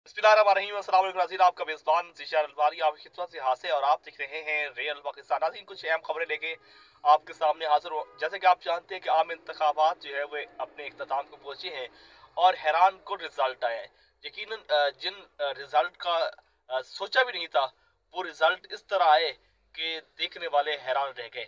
बिस्मिल्लाहिर्रहमानिर्रहीम, अस्सलाम वालेकुम नाज़रीन, आपका मेज़बान ज़िशान अलवारी आपकी खिदमत से हाज़िर और आप देख रहे हैं रियल पाकिस्तान। नाज़रीन, कुछ अहम खबरें लेके आपके सामने हाजिर हो। जैसे कि आप जानते हैं कि आम इंतखाबात जो है वो अपने इख्तिताम को पहुंचे हैं और हैरान कुन रिजल्ट आए हैं। यकीनन जिन रिजल्ट का सोचा भी नहीं था वो रिजल्ट इस तरह आए कि देखने वाले हैरान रह गए।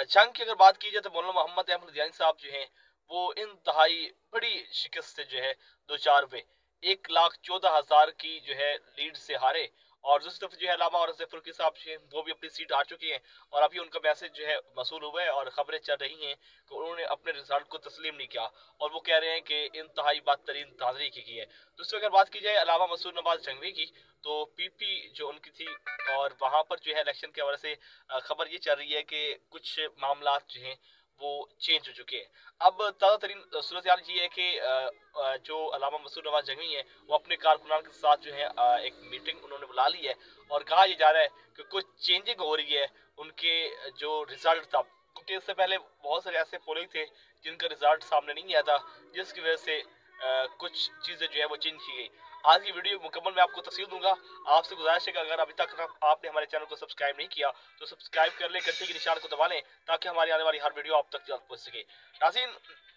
जंग की अगर बात की जाए तो मौलाना मोहम्मद अहमद यानी साहब जो हैं वो इंतहाई बड़ी शिकस्त से जो है दो चार हुए। 1,14,000 की जो है लीड से हारे। और दूसरी तरफ जो है अलामा और फरूकी साहब जो हैं वो भी अपनी सीट हार चुके हैं और अभी उनका मैसेज जो है मसूल हुआ है और खबरें चल रही हैं कि उन्होंने अपने रिजल्ट को तस्लीम नहीं किया और वो कह रहे हैं कि इंतहाई बदतरीन धांधली की है। दूसरी अगर बात की जाए अलामा मसूद नवाज जंगवी की, तो पीपी जो उनकी थी और वहां पर जो है इलेक्शन के हवाले से खबर ये चल रही है कि कुछ मामला जो हैं वो चेंज हो चुके हैं। अब ताज़ा तरीन सूरत हाल ये है कि जो अलामा मसूद नवाज जंगवी है वो अपने कारकुनान के साथ जो है एक मीटिंग उन्होंने बुला ली है और कहा यह जा रहा है कि कुछ चेंजिंग हो रही है उनके जो रिजल्ट था, क्योंकि इससे पहले बहुत सारे ऐसे पोलिंग थे जिनका रिजल्ट सामने नहीं आया था, जिसकी वजह से कुछ चीज़ें जो है वो चेंज की गई। आज की वीडियो मुकम्मल मैं आपको तफसील दूंगा। आपसे गुजारिश है कि अगर अभी तक आपने हमारे चैनल को सब्सक्राइब नहीं किया तो सब्सक्राइब कर ले, घंटे के निशान को दबा लें ताकि हमारी आने वाली हर वीडियो आप तक जल्द पहुंच सके। नाज़रीन,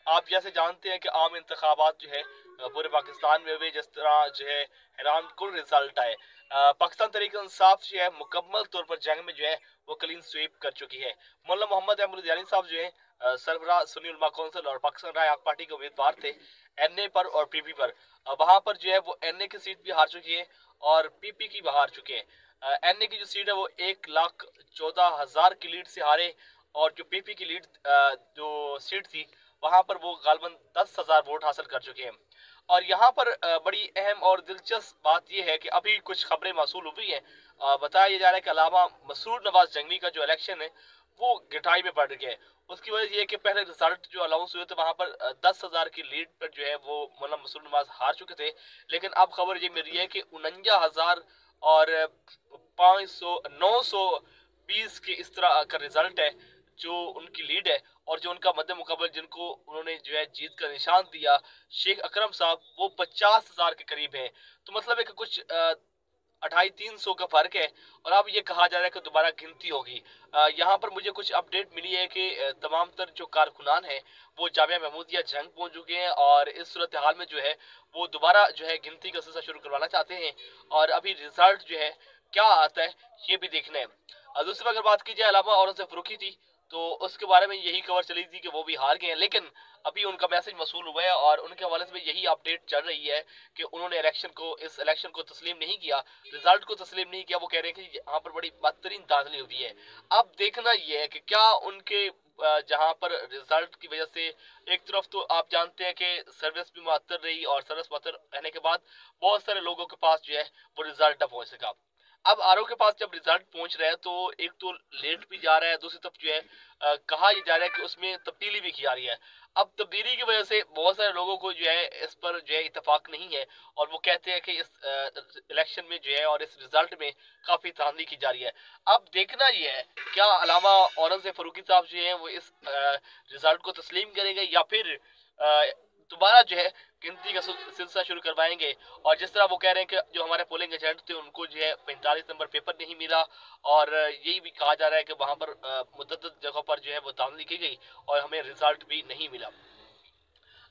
आप जैसे जानते हैं कि आम इंतखाबात जो है पूरे पाकिस्तान में हुए, जिस तरह जो है हैरान कुन रिजल्ट आए। पाकिस्तान तहरीक इंसाफ जो है मुकम्मल तौर पर जंग में जो है वो क्लीन स्वीप कर चुकी है। मौलाना मोहम्मद अहमद यानी साहब जो है सरबराह सुन्नी उलमा कौंसिल और पाकिस्तान राय आग पार्टी के उम्मीदवार थे एनए पर और पीपी पर। वहां पर जो है वो एनए की सीट भी हार चुकी है और पीपी की भी हार चुके हैं। एनए की जो सीट है वो 1,14,000 की लीड से हारे और जो पीपी की लीड जो सीट थी वहां पर वो गालबन 10,000 वोट हासिल कर चुके हैं। और यहाँ पर बड़ी अहम और दिलचस्प बात यह है कि अभी कुछ खबरें मौसूल हुई हैं। बताया जा रहा है कि अलामा मसूद नवाज जंगवी का जो इलेक्शन है वो गिटाई में पड़ गया है। उसकी वजह यह कि पहले रिजल्ट जो अनाउंस हुए थे वहां पर 10,000 की लीड पर जो है वो मौलाना मसूद नवाज हार चुके थे, लेकिन अब खबर ये मिल रही है कि 49,000 और 500 920 के इस तरह का रिजल्ट है जो उनकी लीड है। और जो उनका मद्दे मुकाबल जिनको उन्होंने जो है जीत का निशान दिया शेख अकरम साहब, वो 50,000 के करीब है। तो मतलब है कि कुछ 2,500-300 का फर्क है और अब ये कहा जा रहा है कि दोबारा गिनती होगी। यहाँ पर मुझे कुछ अपडेट मिली है कि तमाम तर जो कारकुनान है वो जामिया महमूदिया जंग पहुंच चुके हैं और इस सूरत हाल में जो है वो दोबारा जो है गिनती का सिलसिला शुरू करवाना चाहते हैं और अभी रिजल्ट जो है क्या आता है ये भी देखना है। दूसरी अगर बात की जाए अलामा और फरूकी थी, तो उसके बारे में यही खबर चली थी कि वो भी हार गए हैं, लेकिन अभी उनका मैसेज मसूल हुआ है और उनके हवाले से यही अपडेट चल रही है कि उन्होंने इस इलेक्शन को तस्लीम नहीं किया, रिजल्ट को तस्लीम नहीं किया। वो कह रहे हैं कि यहाँ पर बड़ी बदतरीन धांधली हुई है। अब देखना यह है कि क्या उनके जहाँ पर रिजल्ट की वजह से एक तरफ तो आप जानते हैं कि सर्विस भी मुअत्तर रही और सर्विस मुअत्तर रहने के बाद बहुत सारे लोगों के पास जो है वो रिजल्ट अब पहुंच सका। अब आरओ के पास जब रिजल्ट पहुंच रहा है तो एक तो लेट भी जा रहा है, दूसरी तरफ जो है कहा यह जा रहा है कि उसमें तब्दीली भी की जा रही है। अब तब्दीली की वजह से बहुत सारे लोगों को जो है इस पर जो है इतफाक नहीं है और वो कहते हैं कि इस इलेक्शन में जो है और इस रिजल्ट में काफी धांधली की जा रही है। अब देखना यह है क्या अलामा औरंगजेब फरूकी साहब जो है वो इस रिजल्ट को तस्लीम करेंगे या फिर दोबारा जो है गिनती का सिलसिला शुरू करवाएंगे। और जिस तरह वो कह रहे हैं कि जो हमारे पोलिंग एजेंट थे उनको जो है 45 नंबर पेपर नहीं मिला और यही भी कहा जा रहा है कि वहां पर मुतअद्दिद जगहों पर जो है वो धांधली की गई और हमें रिजल्ट भी नहीं मिला।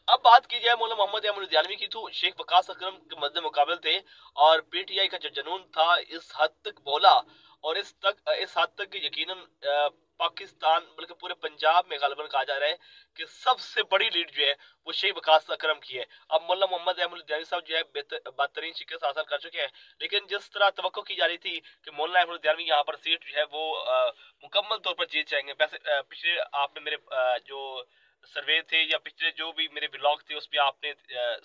अब बात की जाए मौलाना मोहम्मद अहमद यानवी की, तो शेख वकास अकरम के मद्दे मुकाबले थे और पीटीआई का जो जुनून था इस हद तक बोला और इस हद तक कि यकीनन पाकिस्तान बल्कि पूरे पंजाब में गालिबन कहा जा रहा है कि सबसे बड़ी लीड जो है वो शेख वकास अकरम की है। अब मौलाना मोहम्मद अहमद यानवी साहब जो है बेहतरीन शिकस्त हासिल कर चुके हैं, लेकिन जिस तरह तवक्को की जा रही थी कि मौलाना अहमद यानवी यहाँ पर सीट जो है वो मुकम्मल तौर पर जीत जाएंगे। वैसे पिछले आपने मेरे जो सर्वे थे या पिछले जो भी मेरे ब्लॉग थे उसमें आपने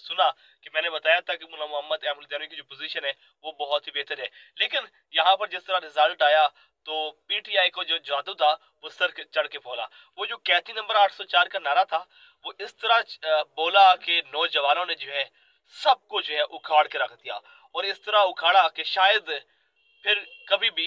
सुना कि मैंने बताया था कि मौलाना मोहम्मद अहमद यानवी की जो पोजीशन है वो बहुत ही बेहतर है, लेकिन यहाँ पर जिस तरह रिजल्ट आया तो पीटीआई को जो जादू था वो सर चढ़ के बोला। वो जो कैथी नंबर 804 का नारा था वो इस तरह बोला कि नौजवानों ने जो है सबको जो है उखाड़ के रख दिया और इस तरह उखाड़ा कि शायद फिर कभी भी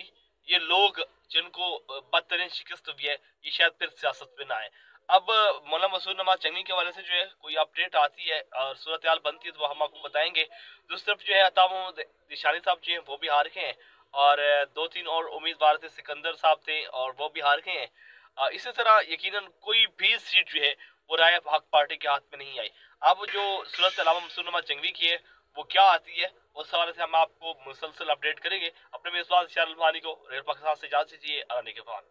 ये लोग जिनको बदतरीन शिकस्त हुई है ये शायद फिर सियासत में ना आए। अब मौलाना मसूद नवाज जंगवी के हवाले से जो है कोई अपडेट आती है और सूरत हाल बनती है तो वो हम आपको बताएंगे। दूसरी तरफ जो है अता मोहम्मद निशानी साहब जो हैं वो भी हार गए हैं और दो तीन और उम्मीदवार थे, सिकंदर साहब थे और वो भी हार गए हैं। इसी तरह यकीनन कोई भी सीट जो है वो राय हक पार्टी के हाथ में नहीं आई। अब जो सूरत अलावा मसूद नवाज जंगवी की है वो क्या आती है, उस हवाले से हम आपको मुसलसल अपडेट करेंगे। अपने मेजबान को रेल पाकिस्तान से इजाजत दीजिए। आने के बाद